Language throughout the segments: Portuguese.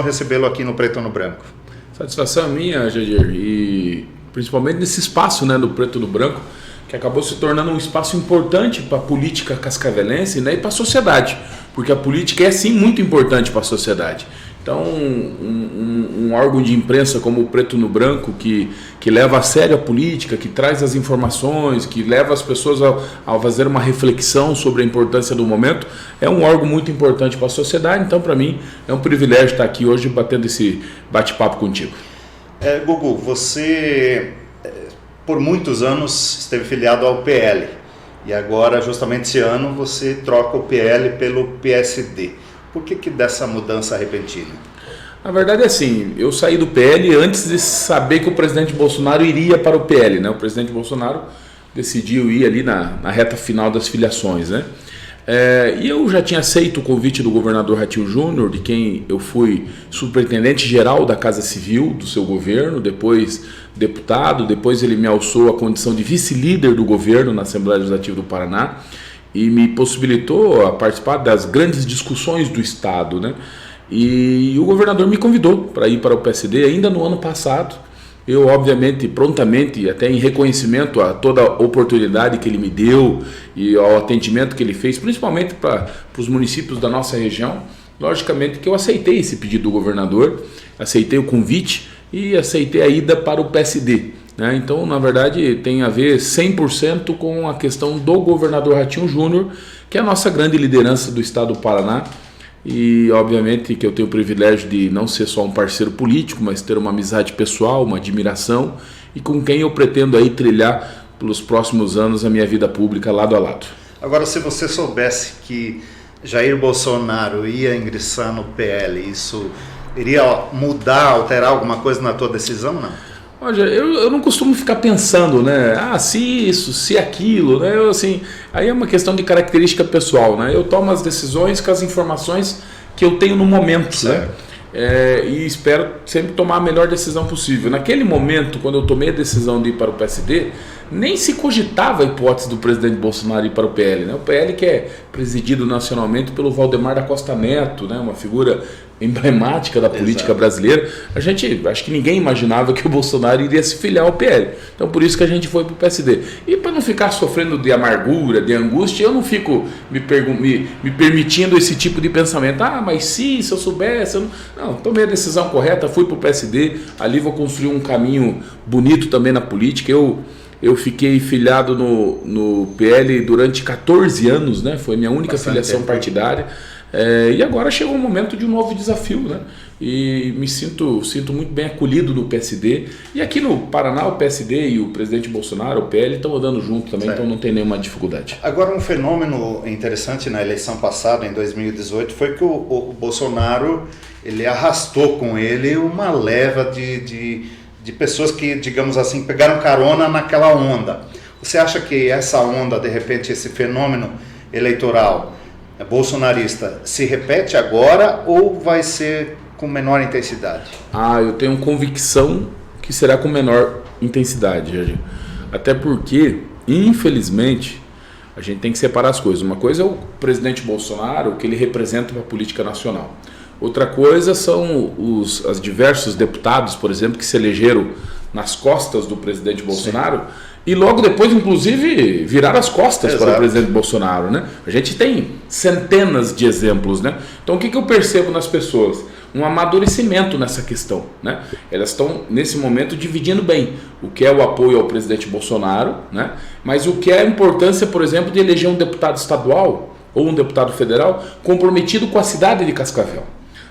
recebê-lo aqui no Preto no Branco. Satisfação é minha, Jadir, e principalmente nesse espaço, né, do Preto no Branco, que acabou se tornando um espaço importante para a política cascavelense, né, e para a sociedade, porque a política é sim muito importante para a sociedade. Então, um órgão de imprensa como o Preto no Branco, que leva a sério a política, que traz as informações, que leva as pessoas a fazer uma reflexão sobre a importância do momento, é um órgão muito importante para a sociedade. Então, para mim, é um privilégio estar aqui hoje batendo esse bate-papo contigo. Gugu, você por muitos anos esteve filiado ao PL e agora, justamente esse ano, você troca o PL pelo PSD. Por que dessa mudança repentina? Na verdade é assim, eu saí do PL antes de saber que o presidente Bolsonaro iria para o PL, né? O presidente Bolsonaro decidiu ir ali na reta final das filiações, né? E eu já tinha aceito o convite do governador Ratinho Júnior, de quem eu fui superintendente geral da Casa Civil do seu governo, depois deputado, depois ele me alçou a condição de vice-líder do governo na Assembleia Legislativa do Paraná, e me possibilitou a participar das grandes discussões do Estado, né? E o governador me convidou para ir para o PSD ainda no ano passado. Eu, obviamente, prontamente, até em reconhecimento a toda a oportunidade que ele me deu e ao atendimento que ele fez, principalmente para os municípios da nossa região, logicamente que eu aceitei esse pedido do governador, aceitei o convite e aceitei a ida para o PSD. Então, na verdade, tem a ver 100% com a questão do governador Ratinho Júnior, que é a nossa grande liderança do estado do Paraná. E, obviamente, que eu tenho o privilégio de não ser só um parceiro político, mas ter uma amizade pessoal, uma admiração, e com quem eu pretendo aí trilhar pelos próximos anos a minha vida pública lado a lado. Agora, se você soubesse que Jair Bolsonaro ia ingressar no PL, isso iria mudar, alterar alguma coisa na tua decisão, não? Olha, eu não costumo ficar pensando, né? Se isso, se aquilo, né? Aí é uma questão de característica pessoal, né? Eu tomo as decisões com as informações que eu tenho no momento, né? E espero sempre tomar a melhor decisão possível. Naquele momento, quando eu tomei a decisão de ir para o PSD, nem se cogitava a hipótese do presidente Bolsonaro ir para o PL, né? O PL que é presidido nacionalmente pelo Valdemar da Costa Neto, né? Uma figura emblemática da política brasileira. Acho que ninguém imaginava que o Bolsonaro iria se filiar ao PL. Então por isso que a gente foi para o PSD. E para não ficar sofrendo de amargura, de angústia, eu não fico me permitindo esse tipo de pensamento. Mas se eu soubesse... Não, tomei a decisão correta, fui para o PSD, ali vou construir um caminho bonito também na política. Eu fiquei filiado no PL durante 14 anos, né? Foi minha única filiação partidária. E agora chegou o momento de um novo desafio, né? E me sinto muito bem acolhido no PSD. E aqui no Paraná, o PSD e o presidente Bolsonaro, o PL, estão andando junto também, então não tem nenhuma dificuldade. Agora, um fenômeno interessante na eleição passada, em 2018, foi que o Bolsonaro ele arrastou com ele uma leva de pessoas que, digamos assim, pegaram carona naquela onda. Você acha que essa onda, de repente, esse fenômeno eleitoral bolsonarista se repete agora ou vai ser com menor intensidade? Eu tenho convicção que será com menor intensidade, Jair. Até porque, infelizmente, a gente tem que separar as coisas. Uma coisa é o presidente Bolsonaro, o que ele representa para a política nacional. Outra coisa são os diversos deputados, por exemplo, que se elegeram nas costas do presidente Bolsonaro. Sim. E logo depois, inclusive, viraram as costas para o presidente Bolsonaro, né? A gente tem centenas de exemplos, né? Então, o que eu percebo nas pessoas? Um amadurecimento nessa questão, né? Elas estão, nesse momento, dividindo bem o que é o apoio ao presidente Bolsonaro, né? Mas o que é a importância, por exemplo, de eleger um deputado estadual ou um deputado federal comprometido com a cidade de Cascavel.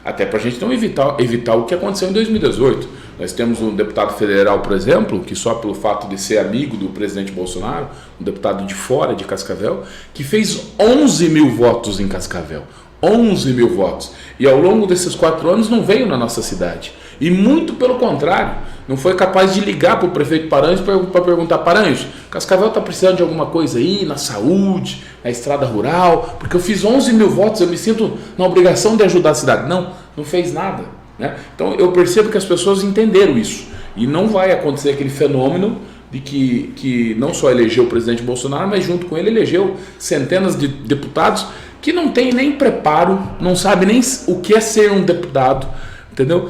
Até para a gente não evitar o que aconteceu em 2018. Nós temos um deputado federal, por exemplo, que só pelo fato de ser amigo do presidente Bolsonaro, um deputado de fora de Cascavel, que fez 11 mil votos em Cascavel. 11 mil votos. E ao longo desses 4 anos não veio na nossa cidade. E muito pelo contrário, não foi capaz de ligar para o prefeito Paranhos para perguntar: Paranhos, Cascavel está precisando de alguma coisa aí, na saúde, na estrada rural, porque eu fiz 11 mil votos, eu me sinto na obrigação de ajudar a cidade. Não fez nada, né? Então eu percebo que as pessoas entenderam isso. E não vai acontecer aquele fenômeno de que não só elegeu o presidente Bolsonaro, mas junto com ele elegeu centenas de deputados que não tem nem preparo, não sabe nem o que é ser um deputado, entendeu?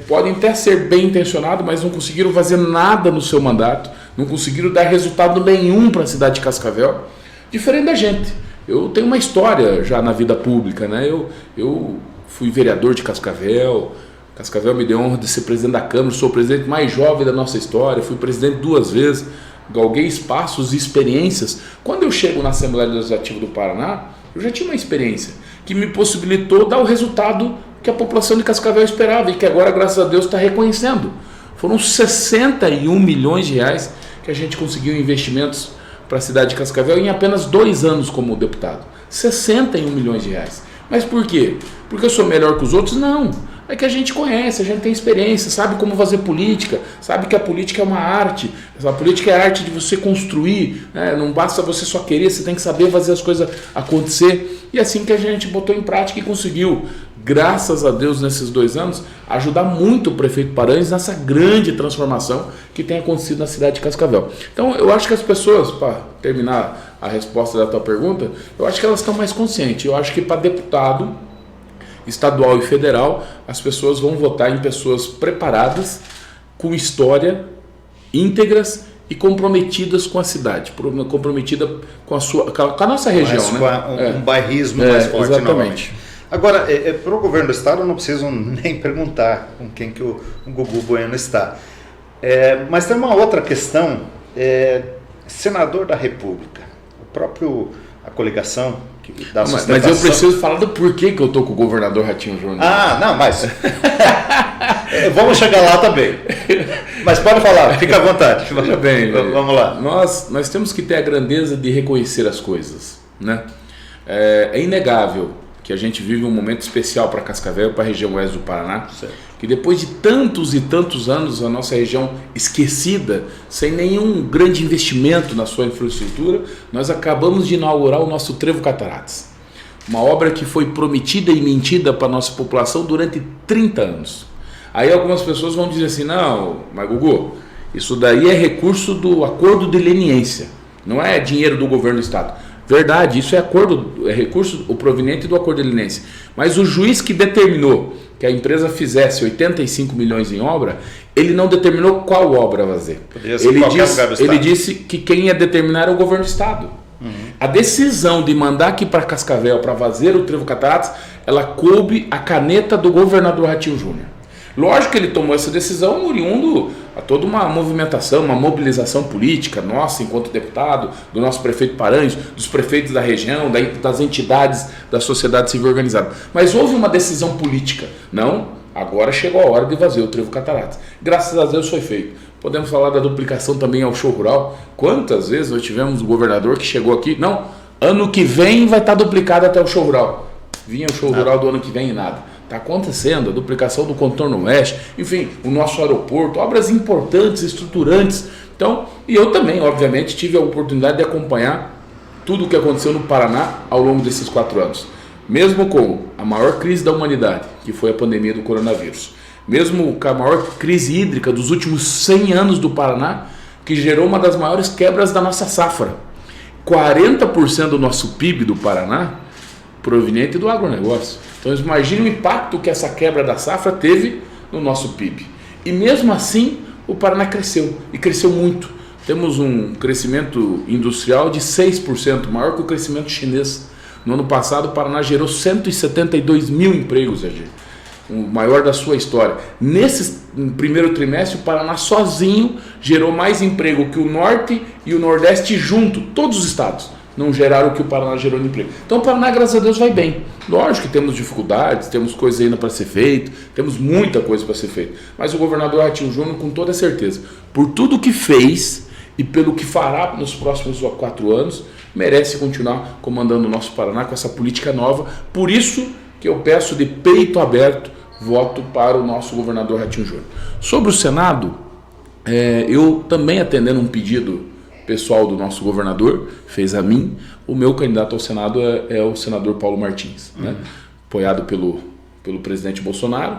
Podem até ser bem intencionados, mas não conseguiram fazer nada no seu mandato, não conseguiram dar resultado nenhum para a cidade de Cascavel, diferente da gente. Eu tenho uma história já na vida pública, né? Eu fui vereador de Cascavel me deu a honra de ser presidente da Câmara, sou o presidente mais jovem da nossa história, fui presidente 2 vezes, galguei espaços e experiências. Quando eu chego na Assembleia Legislativa do Paraná, eu já tinha uma experiência que me possibilitou dar o resultado que a população de Cascavel esperava e que agora, graças a Deus, está reconhecendo. Foram 61 milhões de reais que a gente conseguiu em investimentos para a cidade de Cascavel em apenas 2 anos como deputado. 61 milhões de reais. Mas por quê? Porque eu sou melhor que os outros? Não. É que a gente conhece, a gente tem experiência, sabe como fazer política, sabe que a política é uma arte. A política é a arte de você construir, né? Não basta você só querer, você tem que saber fazer as coisas acontecer. E assim que a gente botou em prática e conseguiu, graças a Deus, nesses 2 anos, ajudar muito o prefeito Paranhos nessa grande transformação que tem acontecido na cidade de Cascavel. Então, eu acho que as pessoas, para terminar a resposta da tua pergunta, eu acho que elas estão mais conscientes. Eu acho que para deputado estadual e federal, as pessoas vão votar em pessoas preparadas, com história, íntegras e comprometidas com a cidade, comprometida com a nossa região, né? Um bairrismo mais forte. Exatamente. Novamente. Agora, para o governo do estado, eu não preciso nem perguntar com quem que o Gugu Bueno está. Mas tem uma outra questão, senador da República, a coligação da sustentação. Mas eu preciso falar do porquê que eu estou com o governador Ratinho Júnior. Não, mas vamos chegar lá também. Mas pode falar, fica à vontade. Veja bem, vamos lá. Nós temos que ter a grandeza de reconhecer as coisas, né? É inegável que a gente vive um momento especial para Cascavel, para a região oeste do Paraná, certo. Que depois de tantos e tantos anos a nossa região esquecida, sem nenhum grande investimento na sua infraestrutura, nós acabamos de inaugurar o nosso Trevo Cataratas. Uma obra que foi prometida e mentida para a nossa população durante 30 anos. Aí algumas pessoas vão dizer assim, não, mas Gugu, isso daí é recurso do acordo de leniência, não é dinheiro do governo do estado. Verdade, isso é recurso proveniente do acordo de leniência. Mas o juiz que determinou que a empresa fizesse 85 milhões em obra, ele não determinou qual obra fazer. Ele disse que quem ia determinar era o governo do estado. Uhum. A decisão de mandar aqui para Cascavel para fazer o Trevo Cataratas, ela coube a caneta do governador Ratinho Júnior. Lógico que ele tomou essa decisão oriundo a toda uma movimentação, uma mobilização política nossa enquanto deputado, do nosso prefeito Paranhos, dos prefeitos da região, das entidades da sociedade civil organizada. Mas houve uma decisão política. Não, agora chegou a hora de fazer o Trevo Cataratas. Graças a Deus foi feito. Podemos falar da duplicação também ao show rural. Quantas vezes nós tivemos um governador que chegou aqui, não, ano que vem vai estar duplicado até o show rural. Vinha o show rural do ano que vem e nada. Está acontecendo a duplicação do contorno oeste, enfim, o nosso aeroporto, obras importantes, estruturantes. Então, e eu também, obviamente, tive a oportunidade de acompanhar tudo o que aconteceu no Paraná ao longo desses 4 anos. Mesmo com a maior crise da humanidade, que foi a pandemia do coronavírus, mesmo com a maior crise hídrica dos últimos 100 anos do Paraná, que gerou uma das maiores quebras da nossa safra. 40% do nosso PIB do Paraná proveniente do agronegócio. Então imagine o impacto que essa quebra da safra teve no nosso PIB. E mesmo assim o Paraná cresceu, e cresceu muito. Temos um crescimento industrial de 6%, maior que o crescimento chinês. No ano passado o Paraná gerou 172 mil empregos, o maior da sua história. Nesse primeiro trimestre o Paraná sozinho gerou mais emprego que o Norte e o Nordeste junto, todos os estados não geraram o que o Paraná gerou de emprego. Então o Paraná, graças a Deus, vai bem. Lógico que temos dificuldades, temos coisas ainda para ser feito, temos muita coisa para ser feita. Mas o governador Ratinho Júnior, com toda certeza, por tudo que fez e pelo que fará nos próximos 4 anos, merece continuar comandando o nosso Paraná com essa política nova. Por isso que eu peço de peito aberto voto para o nosso governador Ratinho Júnior. Sobre o Senado, eu também atendendo um pedido pessoal do nosso governador, fez a mim, o meu candidato ao Senado é o senador Paulo Martins, né? Apoiado pelo presidente Bolsonaro,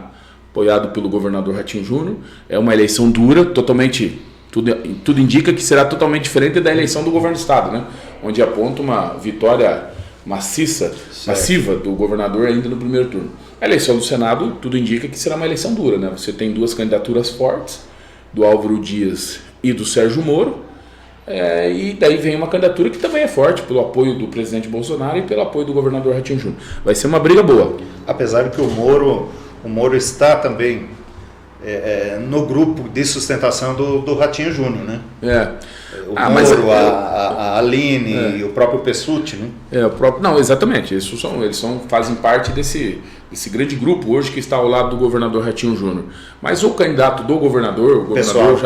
apoiado pelo governador Ratinho Júnior. É uma eleição dura, totalmente, tudo indica que será totalmente diferente da eleição do governo do estado, né? Onde aponta uma vitória massiva do governador ainda no primeiro turno. A eleição do Senado, tudo indica que será uma eleição dura, né? Você tem duas candidaturas fortes, do Álvaro Dias e do Sérgio Moro, e daí vem uma candidatura que também é forte, pelo apoio do presidente Bolsonaro e pelo apoio do governador Ratinho Júnior. Vai ser uma briga boa. Apesar de que o Moro está também no grupo de sustentação do Ratinho Júnior, né? O Moro, a Aline e o próprio Pessutti, né? Não, exatamente. Eles fazem parte desse grande grupo hoje que está ao lado do governador Ratinho Júnior. Mas o candidato do governador, o governador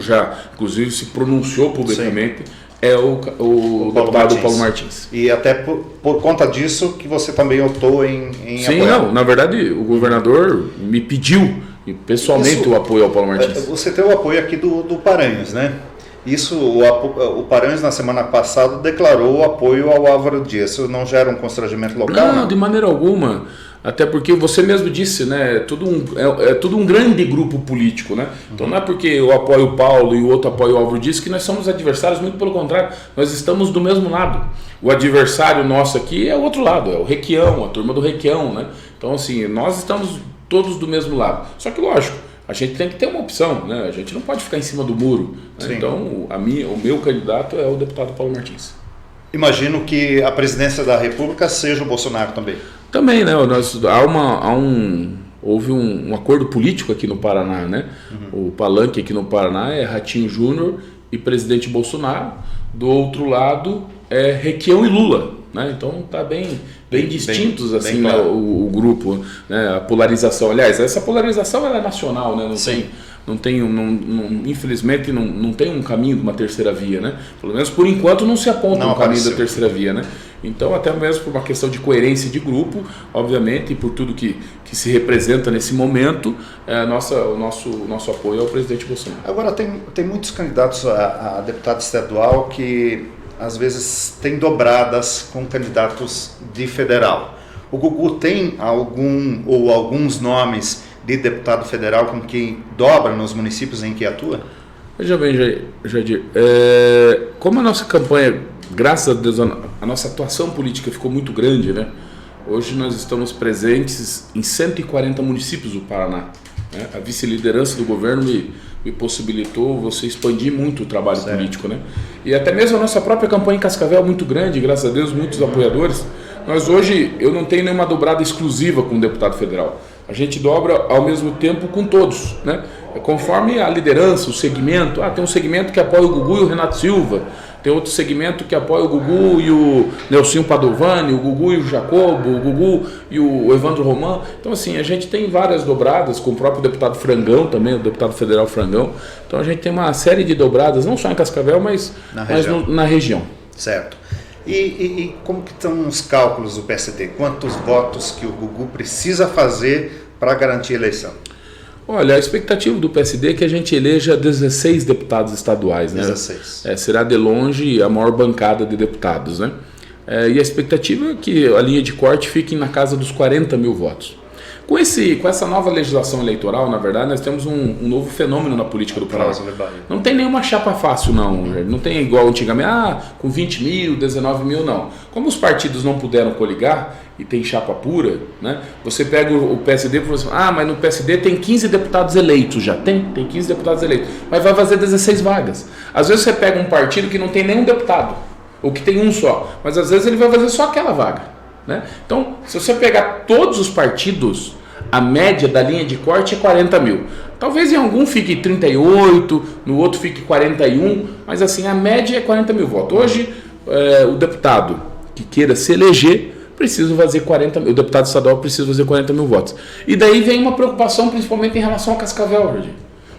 já inclusive se pronunciou publicamente, é o deputado Paulo Martins. E até por conta disso que você também optou em Sim, apoiar. Não, na verdade o governador me pediu pessoalmente o apoio ao Paulo Martins. Você tem o apoio aqui do Paranhos, né? Isso, o Paranhos na semana passada declarou o apoio ao Álvaro Dias. Isso não gera um constrangimento local? Não, de maneira alguma. Até porque você mesmo disse, né? É tudo um grande grupo político, né? Então não é porque eu apoio o Paulo e o outro apoia o Álvaro Dias que nós somos adversários, muito pelo contrário, nós estamos do mesmo lado. O adversário nosso aqui é o outro lado, é o Requião, a turma do Requião, né? Então assim, nós estamos todos do mesmo lado. Só que lógico, a gente tem que ter uma opção, né? A gente não pode ficar em cima do muro. Né? Então o meu candidato é o deputado Paulo Martins. Imagino que a presidência da República seja o Bolsonaro também. Também, né? Houve um acordo político aqui no Paraná, né? O palanque aqui no Paraná é Ratinho Júnior e presidente Bolsonaro. Do outro lado é Requião e Lula, né? Então tá bem distintos assim, bem claro. Né? O grupo, né? A polarização. Aliás, essa polarização ela é nacional, né? Infelizmente não tem um caminho de uma terceira via, né? Pelo menos por enquanto não se aponta um caminho da terceira via, né? Então até mesmo por uma questão de coerência de grupo, obviamente, e por tudo que se representa nesse momento, o nosso apoio ao presidente Bolsonaro. Agora tem muitos candidatos a deputado estadual que às vezes têm dobradas com candidatos de federal. O Gugu tem alguns nomes de deputado federal com quem dobra nos municípios em que atua? Veja bem, Jadir, como a nossa campanha, graças a Deus, a nossa atuação política ficou muito grande, né? Hoje nós estamos presentes em 140 municípios do Paraná. Né? A vice-liderança do governo me possibilitou você expandir muito o trabalho político, né? E até mesmo a nossa própria campanha em Cascavel é muito grande, graças a Deus, muitos apoiadores. Mas hoje eu não tenho nenhuma dobrada exclusiva com o deputado federal. A gente dobra ao mesmo tempo com todos, né? Conforme a liderança, o segmento. Tem um segmento que apoia o Gugu e o Renato Silva, tem outro segmento que apoia o Gugu e o Nelsinho Padovani, o Gugu e o Jacobo, o Gugu e o Evandro Roman. Então assim, a gente tem várias dobradas, com o próprio deputado Frangão também, o deputado federal Frangão. Então a gente tem uma série de dobradas, não só em Cascavel, mas na região. Certo. E como que estão os cálculos do PSD? Quantos votos que o Gugu precisa fazer para garantir a eleição? Olha, a expectativa do PSD é que a gente eleja 16 deputados estaduais, né? 16. Será de longe a maior bancada de deputados, né? E a expectativa é que a linha de corte fique na casa dos 40 mil votos. Com essa nova legislação eleitoral, na verdade, nós temos um novo fenômeno na política do Paraná. Não tem nenhuma chapa fácil, não. Não tem igual antigamente, com 20 mil, 19 mil, não. Como os partidos não puderam coligar e tem chapa pura, né? Você pega o PSD e fala assim, mas no PSD tem 15 deputados eleitos já. Tem 15 deputados eleitos. Mas vai fazer 16 vagas. Às vezes você pega um partido que não tem nenhum deputado, ou que tem um só, mas às vezes ele vai fazer só aquela vaga. Né? Então, se você pegar todos os partidos, a média da linha de corte é 40 mil. Talvez em algum fique 38, no outro fique 41, mas assim, a média é 40 mil votos. Hoje, o deputado que queira se eleger precisa fazer 40 mil, o deputado estadual precisa fazer 40 mil votos. E daí vem uma preocupação, principalmente em relação ao Cascavel, Jorge.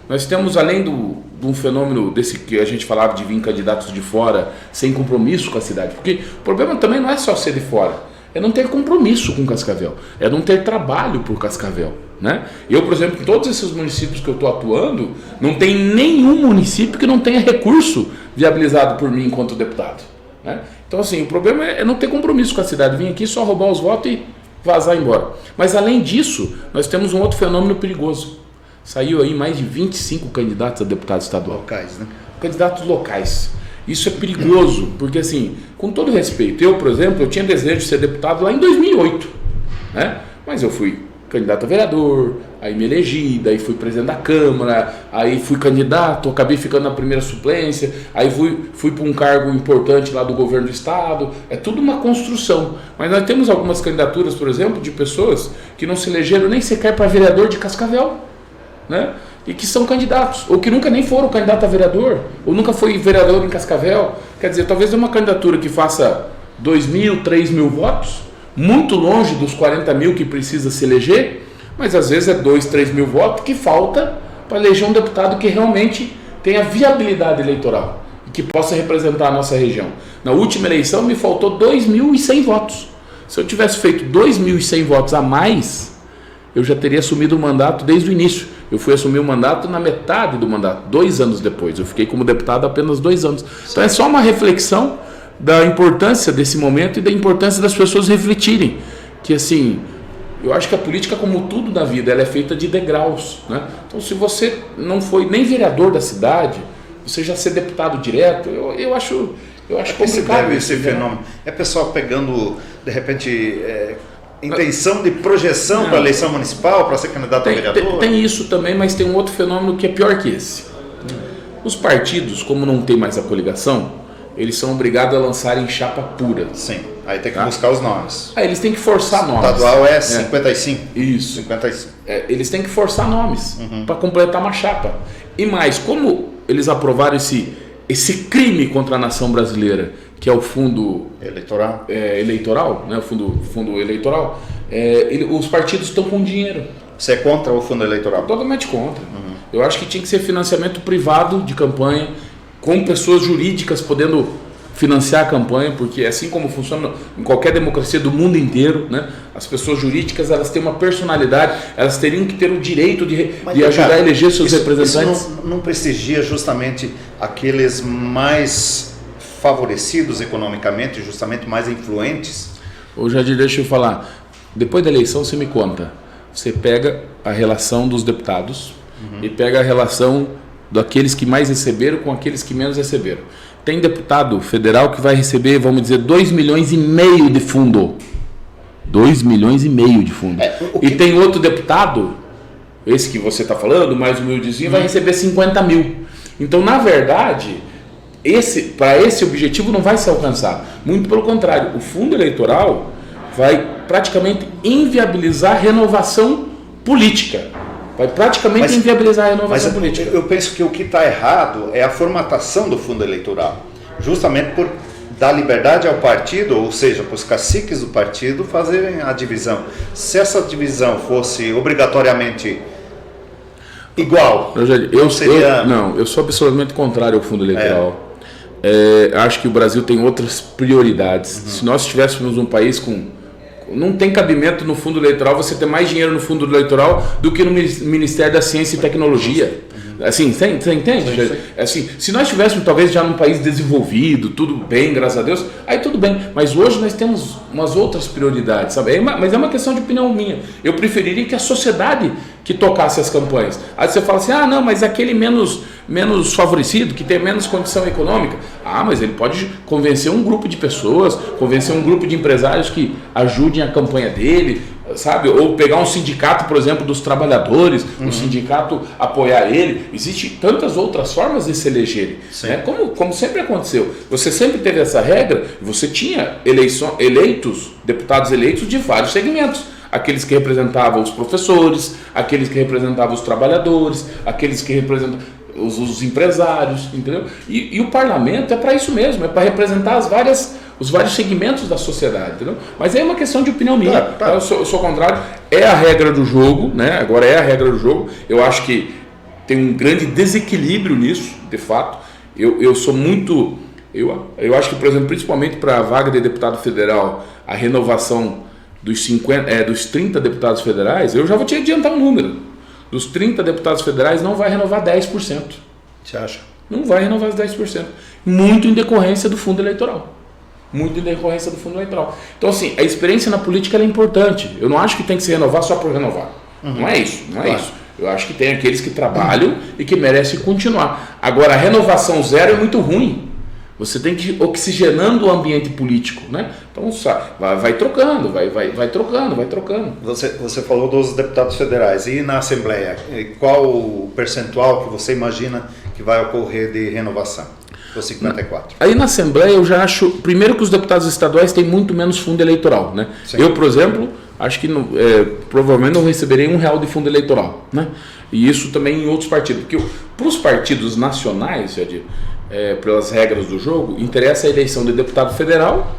Nós temos, além de um fenômeno desse que a gente falava de vir candidatos de fora sem compromisso com a cidade, porque o problema também não é só ser de fora. É não ter compromisso com Cascavel, é não ter trabalho por Cascavel, né? Eu, por exemplo, em todos esses municípios que eu estou atuando, não tem nenhum município que não tenha recurso viabilizado por mim enquanto deputado, né? Então, assim, o problema é não ter compromisso com a cidade, vir aqui só roubar os votos e vazar embora. Mas, além disso, nós temos um outro fenômeno perigoso. Saiu aí mais de 25 candidatos a deputado estadual. Locais, né? Candidatos locais. Isso é perigoso, porque assim, com todo respeito, eu, por exemplo, eu tinha desejo de ser deputado lá em 2008, né? Mas eu fui candidato a vereador, aí me elegi, daí fui presidente da Câmara, aí fui candidato, acabei ficando na primeira suplência, aí fui para um cargo importante lá do governo do estado, é tudo uma construção. Mas nós temos algumas candidaturas, por exemplo, de pessoas que não se elegeram nem sequer para vereador de Cascavel, né? E que são candidatos, ou que nunca nem foram candidato a vereador, ou nunca foi vereador em Cascavel. Quer dizer, talvez é uma candidatura que faça 2.000, 3.000 votos, muito longe dos 40 mil que precisa se eleger, mas às vezes é 2, 3 mil votos que falta para eleger um deputado que realmente tenha viabilidade eleitoral e que possa representar a nossa região. Na última eleição me faltou 2.100 votos. Se eu tivesse feito 2.100 votos a mais, eu já teria assumido o mandato desde o início. Eu fui assumir o mandato na metade do mandato, 2 anos depois. Eu fiquei como deputado apenas 2 anos. Então é só uma reflexão da importância desse momento e da importância das pessoas refletirem. Que assim, eu acho que a política, como tudo na vida, ela é feita de degraus, né? Então se você não foi nem vereador da cidade, você já ser deputado direto, eu acho complicado esse fenômeno. É pessoal pegando, de repente, intenção de projeção para a eleição municipal, para ser candidato a vereador? Tem isso também, mas tem um outro fenômeno que é pior que esse. Os partidos, como não tem mais a coligação, eles são obrigados a lançarem chapa pura. Sim, aí tem que buscar os nomes. Aí eles têm que forçar nomes. Estadual é 55. Isso. 55. Eles têm que forçar nomes para completar uma chapa. E mais, como eles aprovaram esse crime contra a nação brasileira, que é o fundo eleitoral, né? o fundo eleitoral, os partidos estão com dinheiro. Você é contra o fundo eleitoral? Totalmente contra. Eu acho que tinha que ser financiamento privado de campanha, com pessoas jurídicas podendo financiar a campanha, porque assim como funciona em qualquer democracia do mundo inteiro, né? As pessoas jurídicas, elas têm uma personalidade, elas teriam que ter o direito de ajudar a eleger seus representantes. Isso não prestigia justamente aqueles mais favorecidos economicamente, justamente mais influentes? Ô Jadir, deixa eu falar, depois da eleição você me conta, você pega a relação dos deputados e pega a relação daqueles que mais receberam com aqueles que menos receberam. Tem deputado federal que vai receber, vamos dizer, 2,5 milhões de fundo. 2,5 milhões de fundo. E tem outro deputado, esse que você está falando, mais humildezinho, vai receber 50 mil. Então, na verdade, para esse objetivo não vai ser alcançado. Muito pelo contrário, o fundo eleitoral vai praticamente inviabilizar a renovação política. Vai praticamente inviabilizar a renovação política. Eu penso que o que está errado é a formatação do fundo eleitoral. Justamente por dar liberdade ao partido, ou seja, para os caciques do partido fazerem a divisão. Se essa divisão fosse obrigatoriamente igual, eu sou absolutamente contrário ao fundo eleitoral. Acho que o Brasil tem outras prioridades. Se nós tivéssemos um país com... Não tem cabimento no fundo eleitoral você ter mais dinheiro no fundo eleitoral do que no Ministério da Ciência e Tecnologia. Assim, você entende? Sim. Assim, se nós estivéssemos talvez já num país desenvolvido, tudo bem, graças a Deus, aí tudo bem. Mas hoje nós temos umas outras prioridades, sabe? Mas é uma questão de opinião minha. Eu preferiria que a sociedade que tocasse as campanhas. Aí você fala assim, não, mas aquele menos favorecido, que tem menos condição econômica. Mas ele pode convencer um grupo de pessoas, convencer um grupo de empresários que ajudem a campanha dele, sabe? Ou pegar um sindicato, por exemplo, dos trabalhadores, um sindicato apoiar ele. Existem tantas outras formas de se elegerem, né? Como sempre aconteceu. Você sempre teve essa regra, você tinha deputados eleitos de vários segmentos. Aqueles que representavam os professores, aqueles que representavam os trabalhadores, aqueles que representavam os empresários, entendeu? E o parlamento é para isso mesmo, é para representar os vários segmentos da sociedade, entendeu? Mas é uma questão de opinião minha. Tá. Eu sou contrário, é a regra do jogo, né? Agora é a regra do jogo. Eu acho que tem um grande desequilíbrio nisso, de fato. Eu sou muito... Eu acho que, por exemplo, principalmente para a vaga de deputado federal, a renovação dos 30 deputados federais, eu já vou te adiantar um número. Dos 30 deputados federais não vai renovar 10%. Você acha? Não vai renovar os 10%. Muito em decorrência do fundo eleitoral. Então, assim, a experiência na política é importante. Eu não acho que tem que se renovar só por renovar. Não é isso, isso. Eu acho que tem aqueles que trabalham e que merecem continuar. Agora, a renovação zero é muito ruim. Você tem que ir oxigenando o ambiente político, né? Então vai trocando, vai trocando. Você falou dos deputados federais. E na Assembleia, qual o percentual que você imagina que vai ocorrer de renovação? Dos 54. Aí na Assembleia eu já acho, primeiro que os deputados estaduais têm muito menos fundo eleitoral, né? Sim. Eu, por exemplo, acho que provavelmente não receberei R$1 de fundo eleitoral, né? E isso também em outros partidos, porque para os partidos nacionais, pelas regras do jogo, interessa a eleição de deputado federal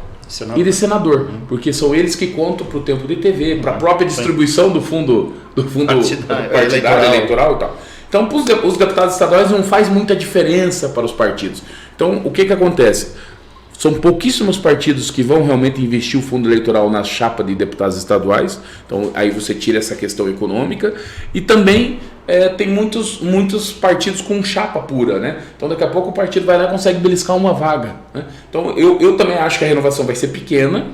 e de senador, porque são eles que contam para o tempo de TV, para a própria distribuição do fundo partidário eleitoral e tal. Então, para os deputados estaduais não faz muita diferença para os partidos. Então, o que acontece? São pouquíssimos partidos que vão realmente investir o fundo eleitoral na chapa de deputados estaduais. Então, aí você tira essa questão econômica. E também tem muitos partidos com chapa pura, né? Então, daqui a pouco o partido vai lá e consegue beliscar uma vaga, né? Então, eu também acho que a renovação vai ser pequena,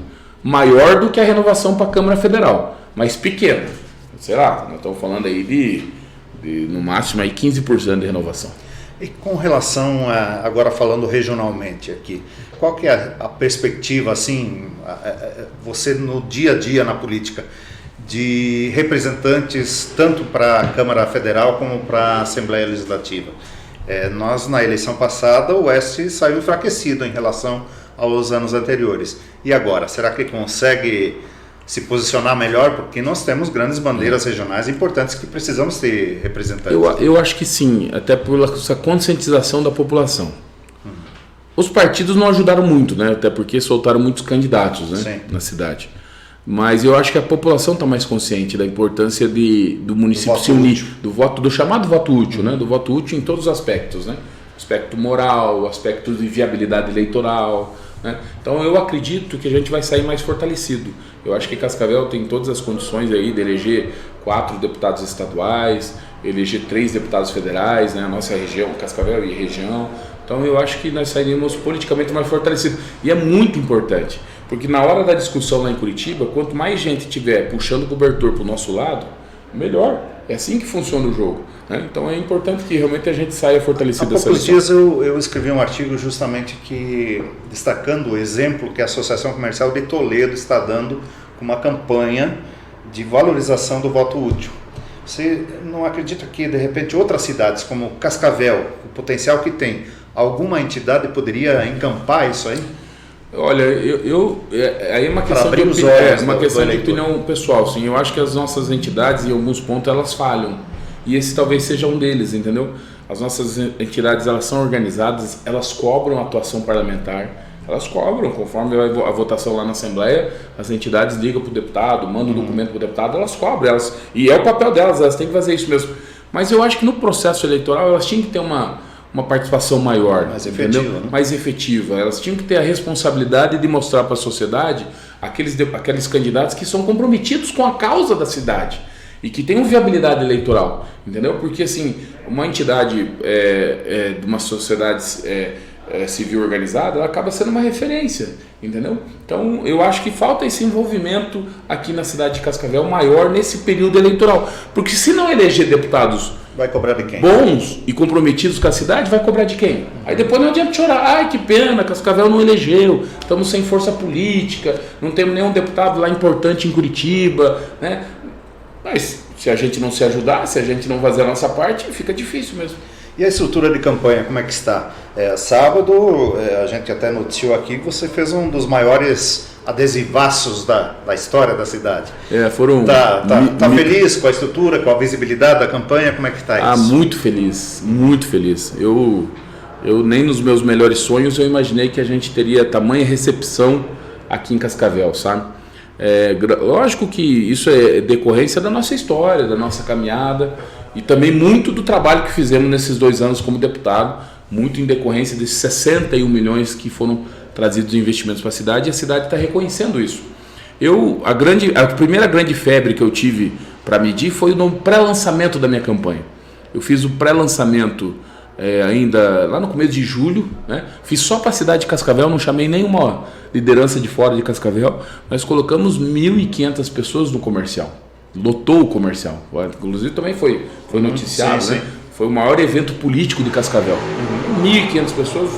maior do que a renovação para a Câmara Federal, mas pequena. Sei lá, nós estamos falando aí de no máximo aí 15% de renovação. E com relação agora falando regionalmente aqui, qual que é a perspectiva, assim, você no dia a dia na política, de representantes tanto para a Câmara Federal como para a Assembleia Legislativa? Nós, na eleição passada, o Oeste saiu enfraquecido em relação aos anos anteriores. E agora, será que consegue se posicionar melhor? Porque nós temos grandes bandeiras regionais importantes que precisamos ter representantes. Eu acho que sim, até por essa conscientização da população. Os partidos não ajudaram muito, né? Até porque soltaram muitos candidatos, né? Na cidade. Mas eu acho que a população está mais consciente da importância do município se unir, do chamado voto útil, né? Do voto útil em todos os aspectos, né? Aspecto moral, aspecto de viabilidade eleitoral, né? Então eu acredito que a gente vai sair mais fortalecido. Eu acho que Cascavel tem todas as condições aí de eleger 4 deputados estaduais, eleger 3 deputados federais, né? A nossa região, Cascavel e região. Então eu acho que nós sairemos politicamente mais fortalecidos. E é muito importante, porque na hora da discussão lá em Curitiba, quanto mais gente tiver puxando o cobertor para o nosso lado, melhor. É assim que funciona o jogo, né? Então é importante que realmente a gente saia fortalecido dessa lição. Há poucos dias eu escrevi um artigo justamente destacando o exemplo que a Associação Comercial de Toledo está dando com uma campanha de valorização do voto útil. Você não acredita que, de repente, outras cidades como Cascavel, o potencial que tem, alguma entidade poderia encampar isso aí? Olha, aí é uma questão de opinião pessoal, sim. Eu acho que as nossas entidades, em alguns pontos, elas falham. E esse talvez seja um deles, entendeu? As nossas entidades, elas são organizadas, elas cobram a atuação parlamentar, elas cobram, conforme a votação lá na Assembleia, as entidades ligam para o deputado, mandam o documento para o deputado, elas cobram, e é o papel delas, elas têm que fazer isso mesmo. Mas eu acho que no processo eleitoral elas tinham que ter uma participação maior, mais efetiva, né? Mais efetiva. Elas tinham que ter a responsabilidade de mostrar para a sociedade aqueles candidatos que são comprometidos com a causa da cidade e que tenham viabilidade eleitoral, entendeu? Porque assim, uma entidade de uma sociedade civil organizada, ela acaba sendo uma referência, entendeu? Então eu acho que falta esse envolvimento aqui na cidade de Cascavel maior nesse período eleitoral, porque se não eleger deputados vai cobrar de quem? Bons e comprometidos com a cidade, vai cobrar de quem? Aí depois não adianta chorar, ai que pena, Cascavel não elegeu, estamos sem força política, não temos nenhum deputado lá importante em Curitiba, né? Mas se a gente não se ajudar, se a gente não fazer a nossa parte, fica difícil mesmo. E a estrutura de campanha, como é que está? Sábado, a gente até noticiou aqui que você fez um dos maiores adesivaços da história da cidade. Foram... Tá feliz com a estrutura, com a visibilidade da campanha? Como é que está isso? Muito feliz, muito feliz. Eu nem nos meus melhores sonhos eu imaginei que a gente teria tamanha recepção aqui em Cascavel, sabe? Lógico que isso é decorrência da nossa história, da nossa caminhada e também muito do trabalho que fizemos nesses 2 anos como deputado, muito em decorrência desses 61 milhões que foram trazidos de investimentos para a cidade, e a cidade está reconhecendo isso. A primeira grande febre que eu tive para medir foi no pré-lançamento da minha campanha. Eu fiz o pré-lançamento ainda lá no começo de julho, né? Fiz só para a cidade de Cascavel, não chamei nenhuma liderança de fora de Cascavel. Nós colocamos 1.500 pessoas no comercial, lotou o comercial, inclusive também foi noticiado, sim, né? Foi o maior evento político de Cascavel. 1.500 pessoas,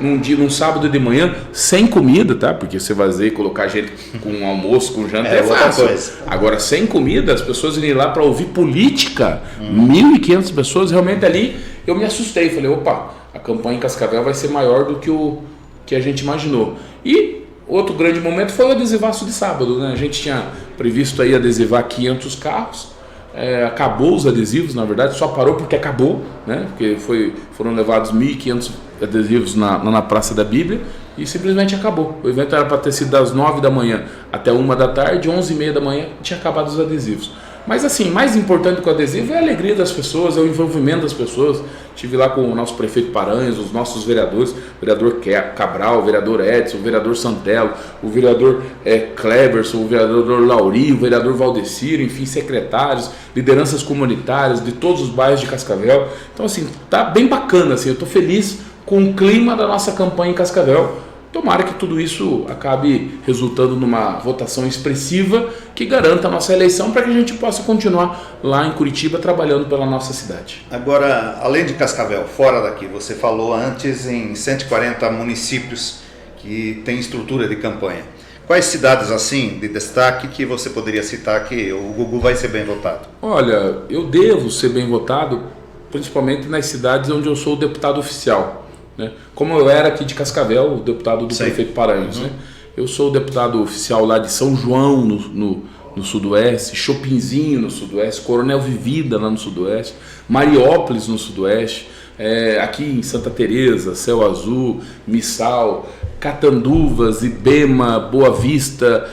num sábado de manhã, sem comida, tá? Porque você vai colocar gente com almoço, com janta, é fácil. Agora, sem comida, as pessoas irem lá para ouvir política, 1.500 pessoas, realmente ali eu me assustei. Falei, opa, a campanha em Cascavel vai ser maior do que o que a gente imaginou. E outro grande momento foi o adesivaço de sábado, né? A gente tinha previsto aí adesivar 500 carros, acabou os adesivos, na verdade, só parou porque acabou, né? Porque foram levados 1.500 adesivos na Praça da Bíblia e simplesmente acabou. O evento era para ter sido das 9 da manhã até 1 da tarde, 11h30 da manhã tinha acabado os adesivos. Mas assim, mais importante que o adesivo é a alegria das pessoas, é o envolvimento das pessoas. Estive lá com o nosso prefeito Paranhos, os nossos vereadores, o vereador Cabral, o vereador Edson, o vereador Santelo, o vereador Kleberson, o vereador Lauri, o vereador Valdeciro, enfim, secretários, lideranças comunitárias de todos os bairros de Cascavel. Então assim, tá bem bacana, assim, eu estou feliz com o clima da nossa campanha em Cascavel. Tomara que tudo isso acabe resultando numa votação expressiva que garanta a nossa eleição para que a gente possa continuar lá em Curitiba trabalhando pela nossa cidade. Agora, além de Cascavel, fora daqui, você falou antes em 140 municípios que têm estrutura de campanha. Quais cidades assim de destaque que você poderia citar que o Gugu vai ser bem votado? Olha, eu devo ser bem votado principalmente nas cidades onde eu sou o deputado oficial. Né? Como eu era aqui de Cascavel, o deputado do prefeito Paranhos, né? Eu sou o deputado oficial lá de São João no Sudoeste, Chopinzinho no Sudoeste, Coronel Vivida lá no Sudoeste, Mariópolis no Sudoeste, aqui em Santa Teresa, Céu Azul, Missal, Catanduvas, Ibema, Boa Vista,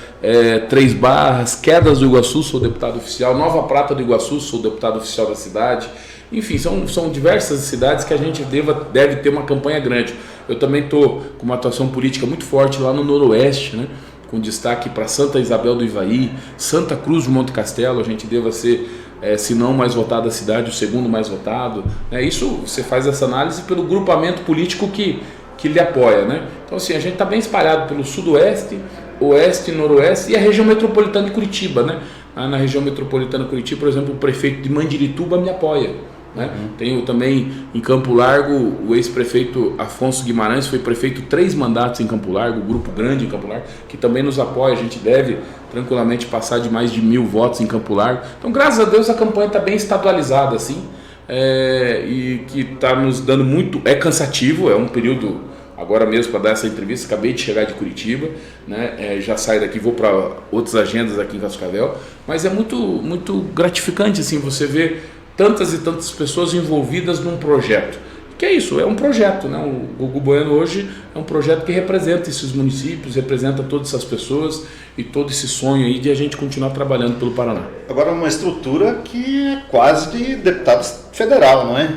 Três Barras, Quedas do Iguaçu, sou deputado oficial, Nova Prata do Iguaçu, sou deputado oficial da cidade. Enfim, são diversas cidades que a gente deve ter uma campanha grande. Eu também estou com uma atuação política muito forte lá no Noroeste, né? Com destaque para Santa Isabel do Ivaí, Santa Cruz do Monte Castelo. A gente deva ser, se não mais votado da cidade, o segundo mais votado. Isso você faz essa análise pelo grupamento político que lhe apoia, né? Então assim, a gente está bem espalhado pelo Sudoeste, Oeste, Noroeste e a região metropolitana de Curitiba, né? Na região metropolitana de Curitiba, por exemplo, o prefeito de Mandirituba me apoia. Né? Tenho também em Campo Largo o ex-prefeito Afonso Guimarães, foi prefeito 3 mandatos em Campo Largo, grupo grande em Campo Largo, que também nos apoia. A gente deve tranquilamente passar de mais de 1.000 votos em Campo Largo. Então, graças a Deus, a campanha está bem estadualizada assim, e que está nos dando muito. É cansativo, é um período. Agora mesmo, para dar essa entrevista, acabei de chegar de Curitiba, né? Já saio daqui, vou para outras agendas aqui em Cascavel, mas é muito, muito gratificante assim, você ver tantas e tantas pessoas envolvidas num projeto. Que é isso, é um projeto, né? O Gugu Bueno hoje é um projeto que representa esses municípios, representa todas essas pessoas e todo esse sonho aí de a gente continuar trabalhando pelo Paraná. Agora, uma estrutura que é quase de deputado federal, não é?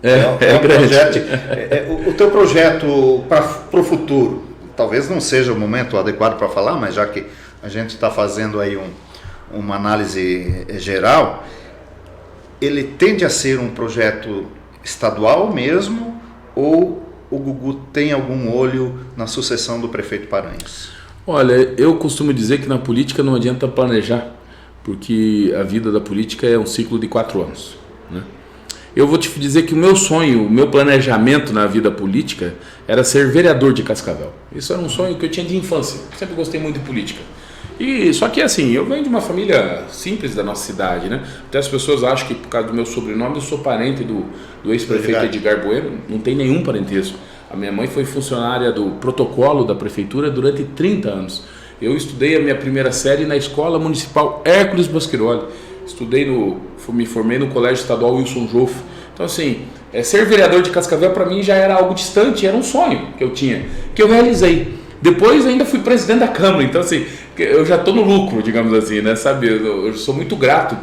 É um projeto. O teu projeto para o futuro, talvez não seja o momento adequado para falar, mas já que a gente está fazendo aí uma análise geral, ele tende a ser um projeto estadual mesmo, ou o Gugu tem algum olho na sucessão do prefeito Paranhos? Olha, eu costumo dizer que na política não adianta planejar, porque a vida da política é um ciclo de 4 anos, né? Eu vou te dizer que o meu sonho, o meu planejamento na vida política era ser vereador de Cascavel. Isso era um sonho que eu tinha de infância, sempre gostei muito de política. E só que assim, eu venho de uma família simples da nossa cidade, né? Até as pessoas acham que por causa do meu sobrenome eu sou parente do ex-prefeito Edgar Bueno. Não tem nenhum parentesco. A minha mãe foi funcionária do protocolo da prefeitura durante 30 anos. Eu estudei a minha primeira série na Escola Municipal Hércules Bosquiroli. Me formei no Colégio Estadual Wilson Joffre. Então assim, ser vereador de Cascavel para mim já era algo distante, era um sonho que eu tinha, que eu realizei. Depois ainda fui presidente da Câmara, então assim, eu já estou no lucro, digamos assim, né? Sabe, eu sou muito grato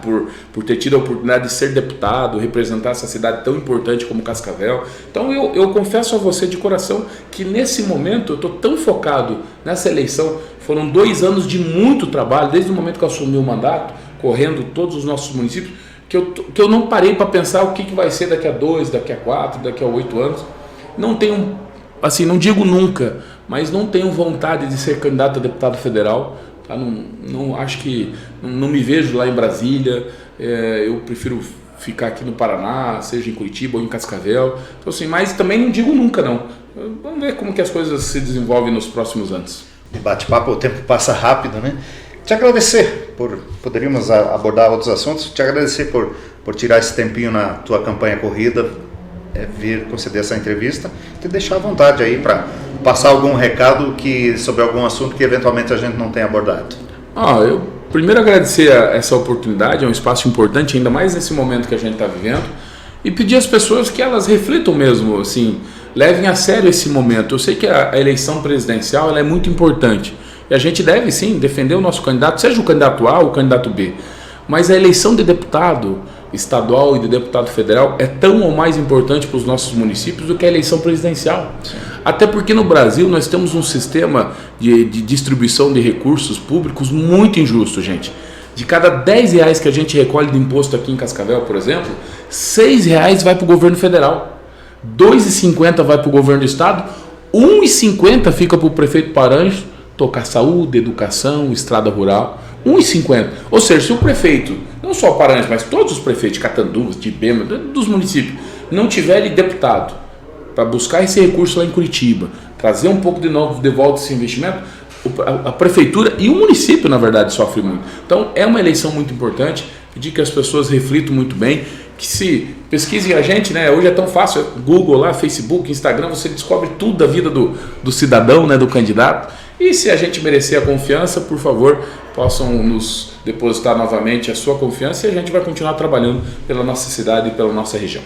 por ter tido a oportunidade de ser deputado, representar essa cidade tão importante como Cascavel. Então eu confesso a você de coração que nesse momento eu estou tão focado nessa eleição. Foram 2 anos de muito trabalho, desde o momento que eu assumi o mandato, correndo todos os nossos municípios, que eu não parei para pensar o que vai ser daqui a 2, daqui a 4, daqui a 8 anos. Não tenho, assim, não digo nunca, mas não tenho vontade de ser candidato a deputado federal, tá? Não acho que não me vejo lá em Brasília. Eu prefiro ficar aqui no Paraná, seja em Curitiba ou em Cascavel. Então, assim, mas também não digo nunca não. Vamos ver como que as coisas se desenvolvem nos próximos anos. De bate-papo, o tempo passa rápido, né? Te agradecer poderíamos abordar outros assuntos, te agradecer por tirar esse tempinho na tua campanha corrida, vir conceder essa entrevista, te deixar à vontade aí para passar algum recado sobre algum assunto que eventualmente a gente não tenha abordado. Eu primeiro agradecer essa oportunidade, é um espaço importante, ainda mais nesse momento que a gente está vivendo, e pedir às pessoas que elas reflitam mesmo, assim, levem a sério esse momento. Eu sei que a eleição presidencial ela é muito importante, e a gente deve sim defender o nosso candidato, seja o candidato A ou o candidato B, mas a eleição de deputado estadual e de deputado federal é tão ou mais importante para os nossos municípios do que a eleição presidencial. Sim. Até porque no Brasil nós temos um sistema de distribuição de recursos públicos muito injusto, gente. De cada 10 reais que a gente recolhe de imposto aqui em Cascavel, por exemplo, 6 reais vai para o governo federal, 2,50 vai para o governo do estado, 1,50 fica para o prefeito Paranhos tocar saúde, educação, estrada rural. 1,50. Ou seja, se o prefeito, não só Paranhos, mas todos os prefeitos de Catanduva, de Ibema, dos municípios, não tiverem deputado para buscar esse recurso lá em Curitiba, trazer um pouco de volta esse investimento, a prefeitura e o município, na verdade, sofrem muito. Então, é uma eleição muito importante, pedir que as pessoas reflitam muito bem, que se pesquisem a gente, né? Hoje é tão fácil, Google lá, Facebook, Instagram, você descobre tudo da vida do cidadão, né? Do candidato. E se a gente merecer a confiança, por favor, possam nos depositar novamente a sua confiança e a gente vai continuar trabalhando pela nossa cidade e pela nossa região.